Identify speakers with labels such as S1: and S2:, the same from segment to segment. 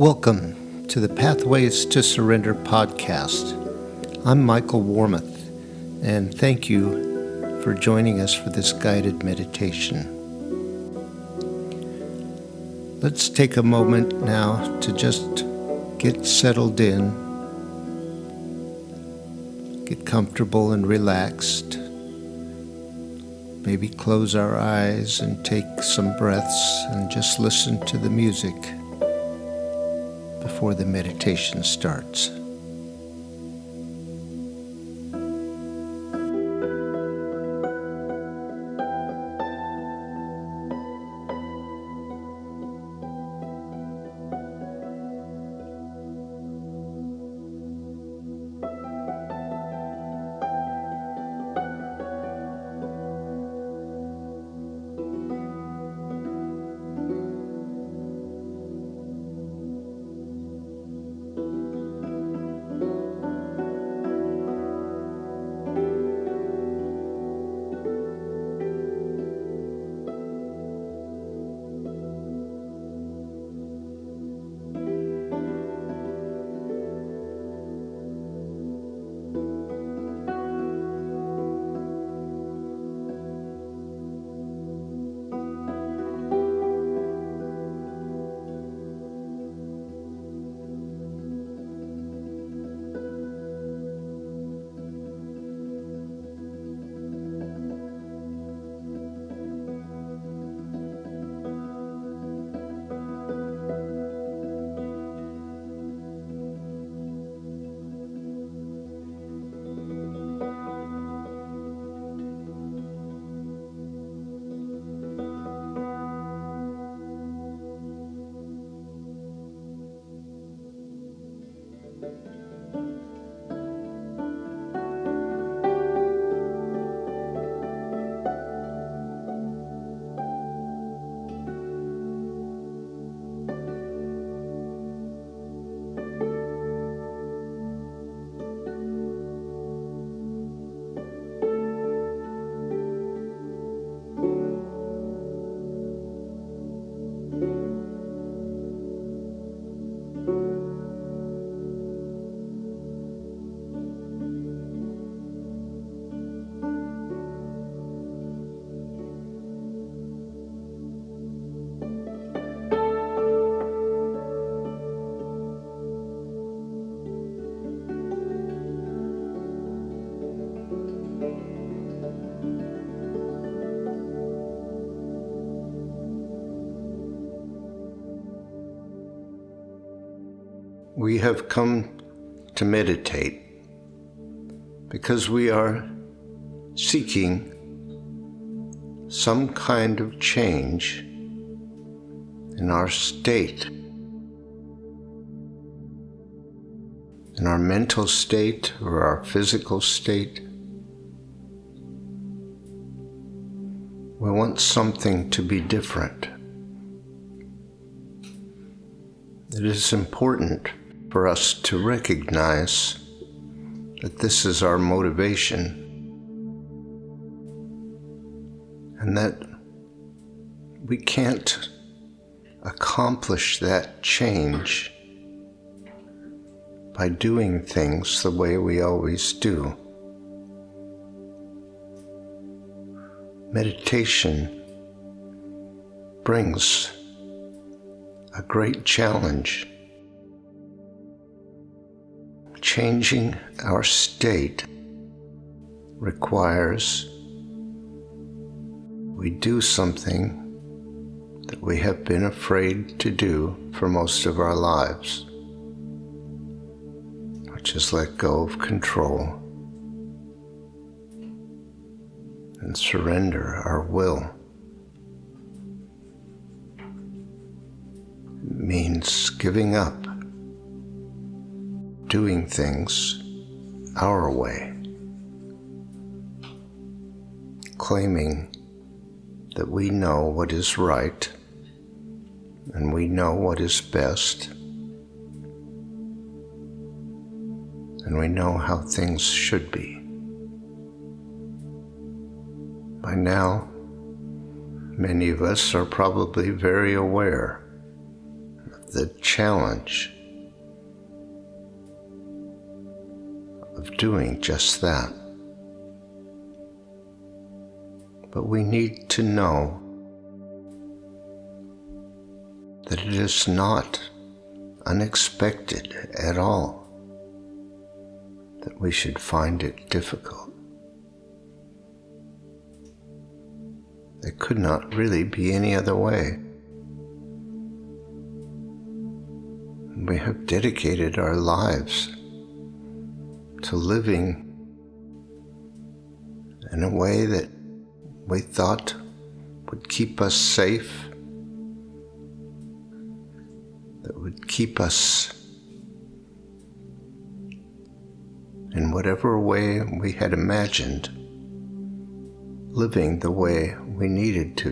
S1: Welcome to the Pathways to Surrender podcast. I'm Michael Warmoth, and thank you for joining us for this guided meditation. Let's take a moment now to just get settled in, get comfortable and relaxed. Maybe close our eyes and take some breaths and just listen to the music before the meditation starts. We have come to meditate because we are seeking some kind of change in our state, in our mental state or our physical state. We want something to be different. It is important for us to recognize that this is our motivation and that we can't accomplish that change by doing things the way we always do. Meditation brings a great challenge. Changing our state requires we do something that we have been afraid to do for most of our lives, which is let go of control and surrender our will. It means giving up doing things our way, claiming that we know what is right and we know what is best and we know how things should be. By now, many of us are probably very aware the challenge of doing just that. But we need to know that it is not unexpected at all that we should find it difficult. There could not really be any other way. We have dedicated our lives to living in a way that we thought would keep us safe, that would keep us in whatever way we had imagined living the way we needed to.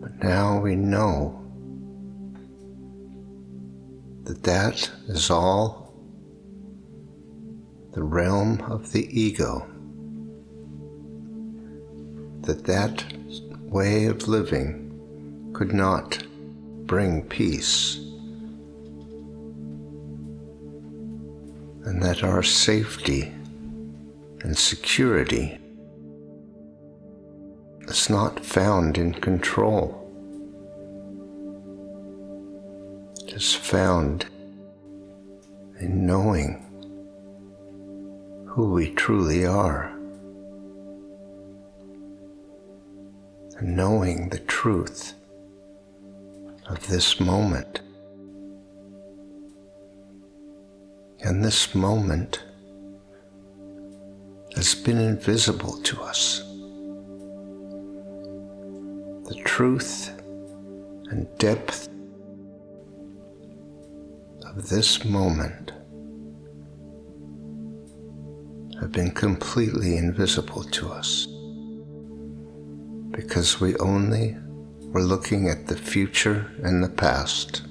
S1: But now we know that that is all the realm of the ego, that that way of living could not bring peace, and that our safety and security is not found in control. It is found in knowing who we truly are, and knowing the truth of this moment. And this moment has been invisible to us. The truth and depth of this moment have been completely invisible to us because we only were looking at the future and the past.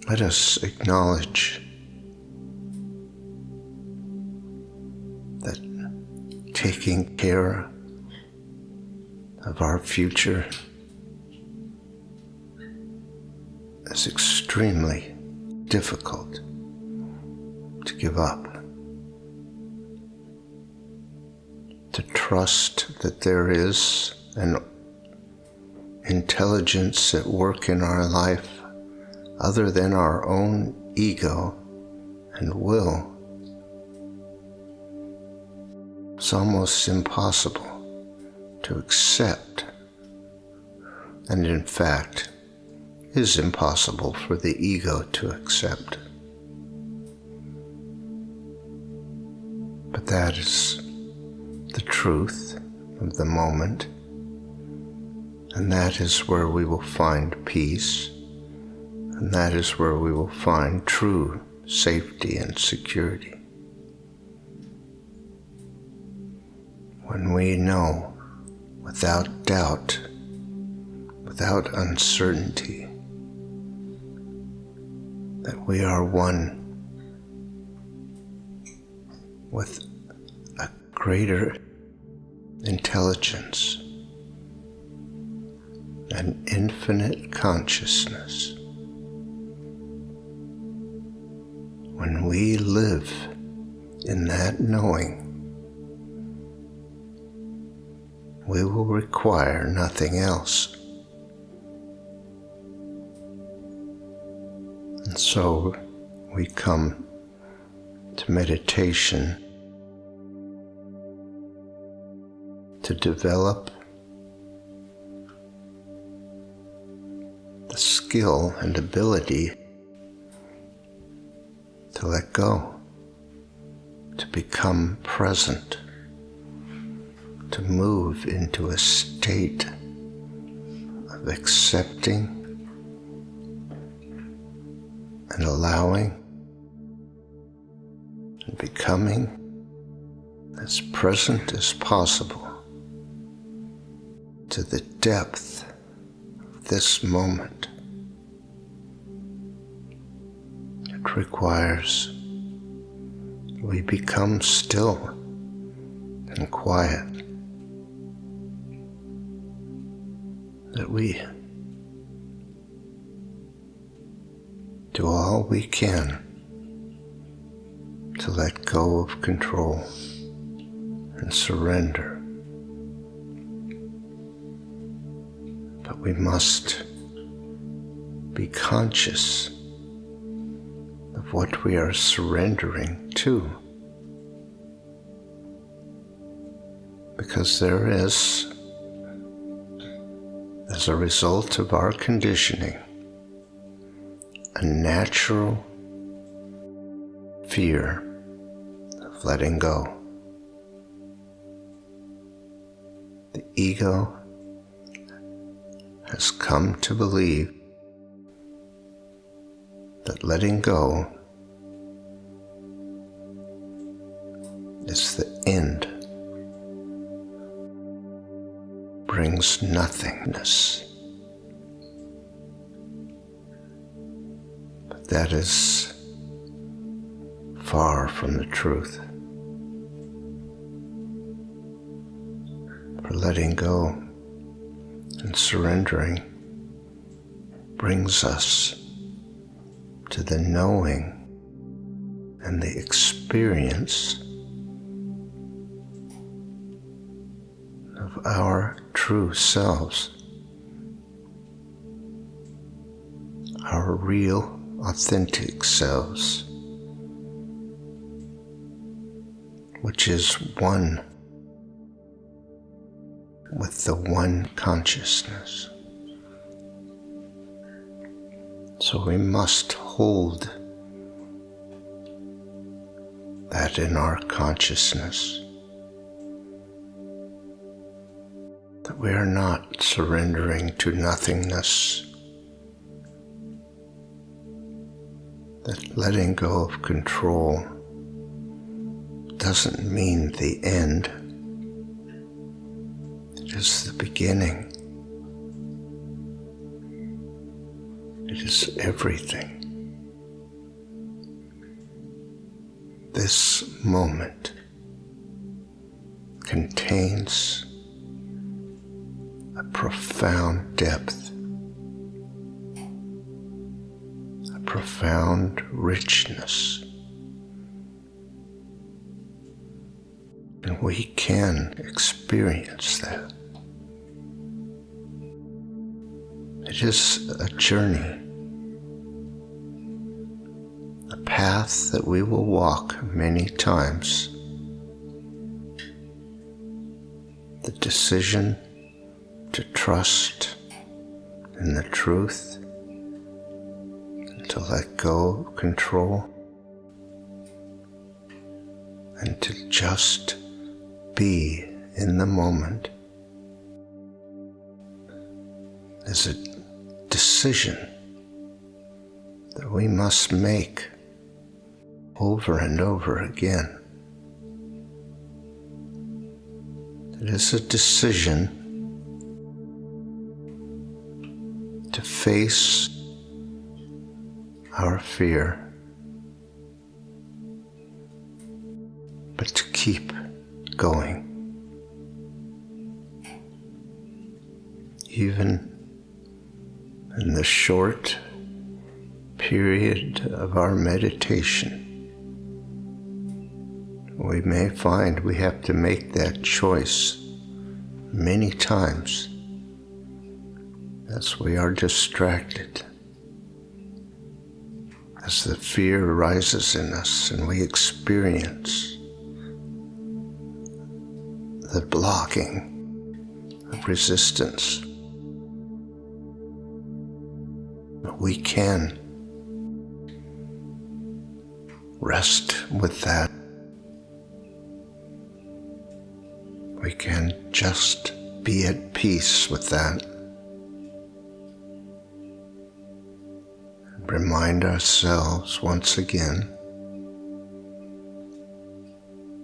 S1: Let us acknowledge that taking care of our future is extremely difficult to give up. To trust that there is an intelligence at work in our life other than our own ego and will is almost impossible to accept, and in fact is impossible for the ego to accept. But that is the truth of the moment, and that is where we will find peace, and that is where we will find true safety and security. When we know without doubt, without uncertainty, that we are one with a greater intelligence, an infinite consciousness. When we live in that knowing, we will require nothing else. And so we come to meditation to develop the skill and ability to let go, to become present, to move into a state of accepting and allowing and becoming as present as possible to the depth of this moment. It requires we become still and quiet that we do all we can to let go of control and surrender. But we must be conscious of what we are surrendering to, because there is, as a result of our conditioning, a natural fear of letting go. The ego has come to believe that letting go is the end, brings nothingness. But that is far from the truth. For letting go and surrendering brings us to the knowing and the experience of our true selves, our real, authentic selves, which is one with the one consciousness. So we must hold that in our consciousness, that we are not surrendering to nothingness, that letting go of control doesn't mean the end. It is the beginning. It is everything. This moment contains a profound depth, a profound richness, and we can experience that. It is a journey, a path that we will walk many times. The decision to trust in the truth and to let go of control and to just be in the moment is a decision that we must make over and over again. It is a decision to face our fear, but to keep going. Even in the short period of our meditation, we may find we have to make that choice many times as we are distracted, as the fear arises in us and we experience the blocking of resistance. We can rest with that. We can just be at peace with that. And remind ourselves once again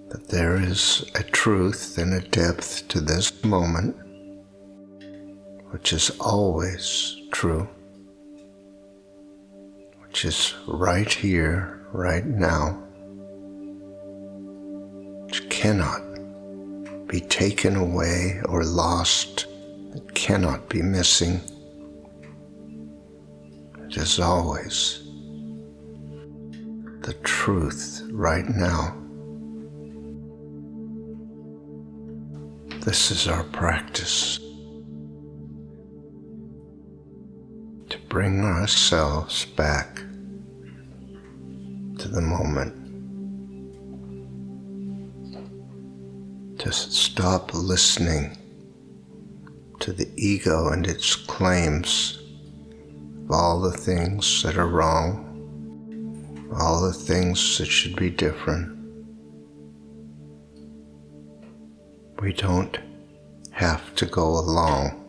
S1: that there is a truth and a depth to this moment which is always true, which is right here, right now, which cannot be taken away or lost It cannot be missing. It is always the truth right now. This is our practice, to bring ourselves back to the moment, to stop listening to the ego and its claims of all the things that are wrong, all the things that should be different. We don't have to go along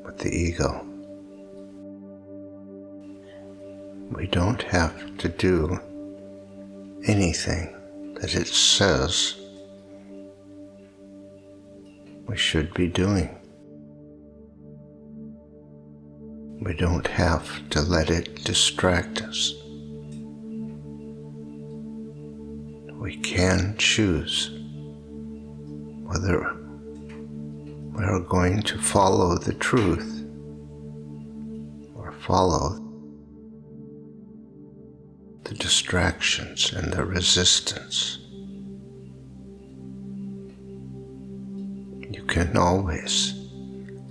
S1: with the ego. We don't have to do anything that it says we should be doing. We don't have to let it distract us. We can choose whether we are going to follow the truth or follow the distractions and the resistance. You can always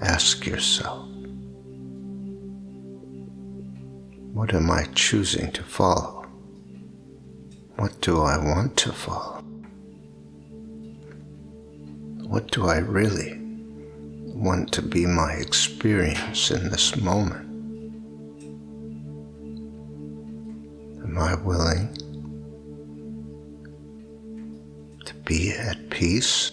S1: ask yourself, what am I choosing to follow? What do I want to follow? What do I really want to be my experience in this moment? Am I willing to be at peace?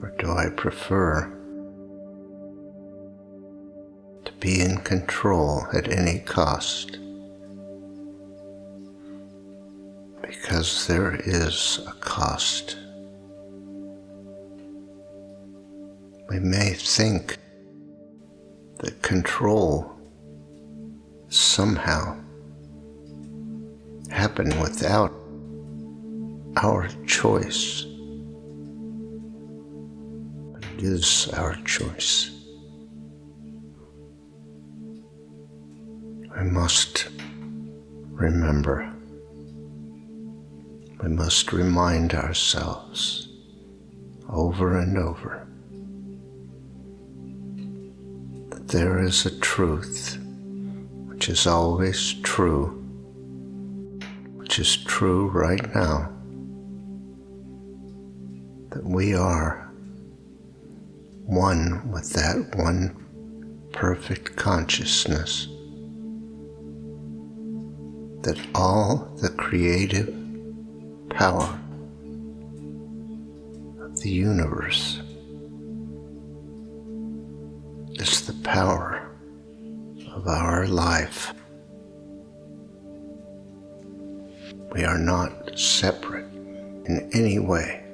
S1: Or do I prefer to be in control at any cost? Because there is a cost. We may think that control somehow happened without our choice. But it is our choice. We must remember. We must remind ourselves over and over that there is a truth which is always true, which is true right now, that we are one with that one perfect consciousness, that all the creative power of the universe is the power of our life. We are not separate in any way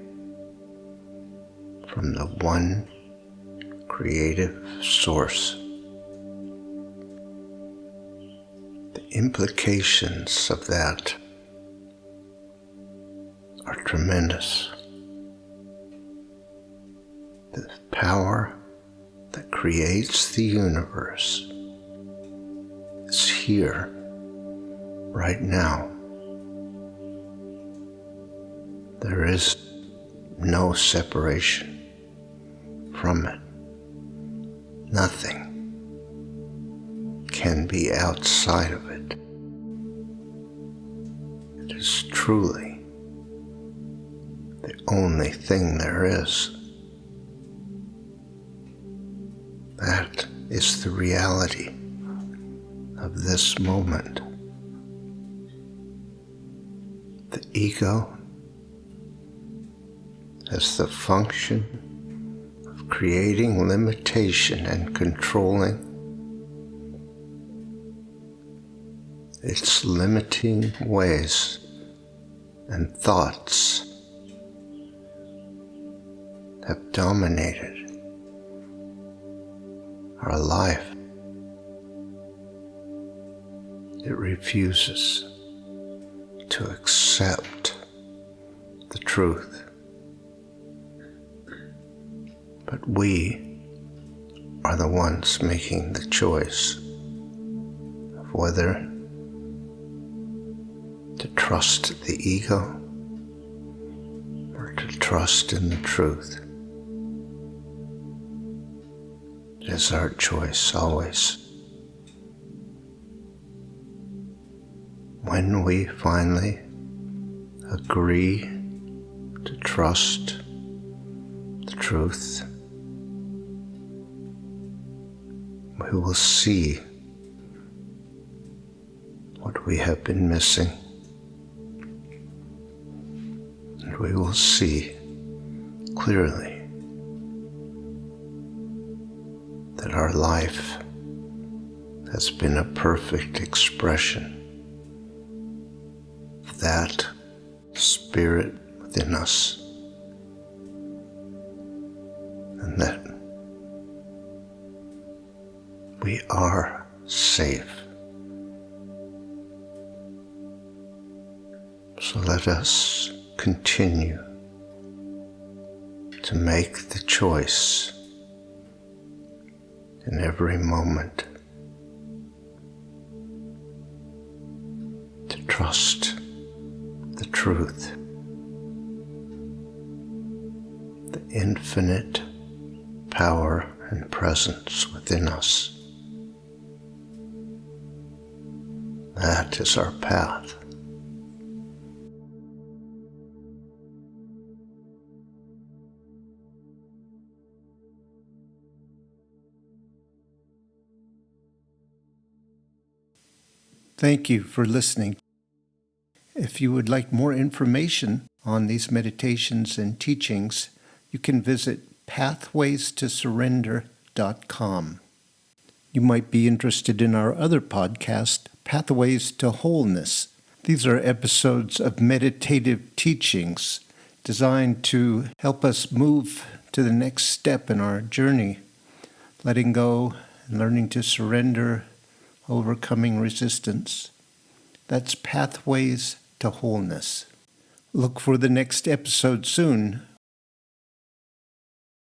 S1: from the one creative source. The implications of that are tremendous. The power that creates the universe is here, right now. There is no separation from it. Nothing can be outside of it. It is truly the only thing there is. That is the reality of this moment. The ego has the function of creating limitation and controlling its limiting ways and thoughts have dominated our life. It refuses to accept the truth. But we are the ones making the choice of whether to trust the ego or to trust in the truth. It is our choice always. When we finally agree to trust the truth, we will see what we have been missing, and we will see clearly that our life has been a perfect expression of that spirit within us, and that we are safe. So let us continue to make the choice in every moment to trust the truth, the infinite power and presence within us. That is our path.
S2: Thank you for listening. If you would like more information on these meditations and teachings, you can visit pathwaystosurrender.com. You might be interested in our other podcast, Pathways to Wholeness. These are episodes of meditative teachings designed to help us move to the next step in our journey, letting go and learning to surrender, overcoming resistance. That's Pathways to Wholeness. Look for the next episode soon.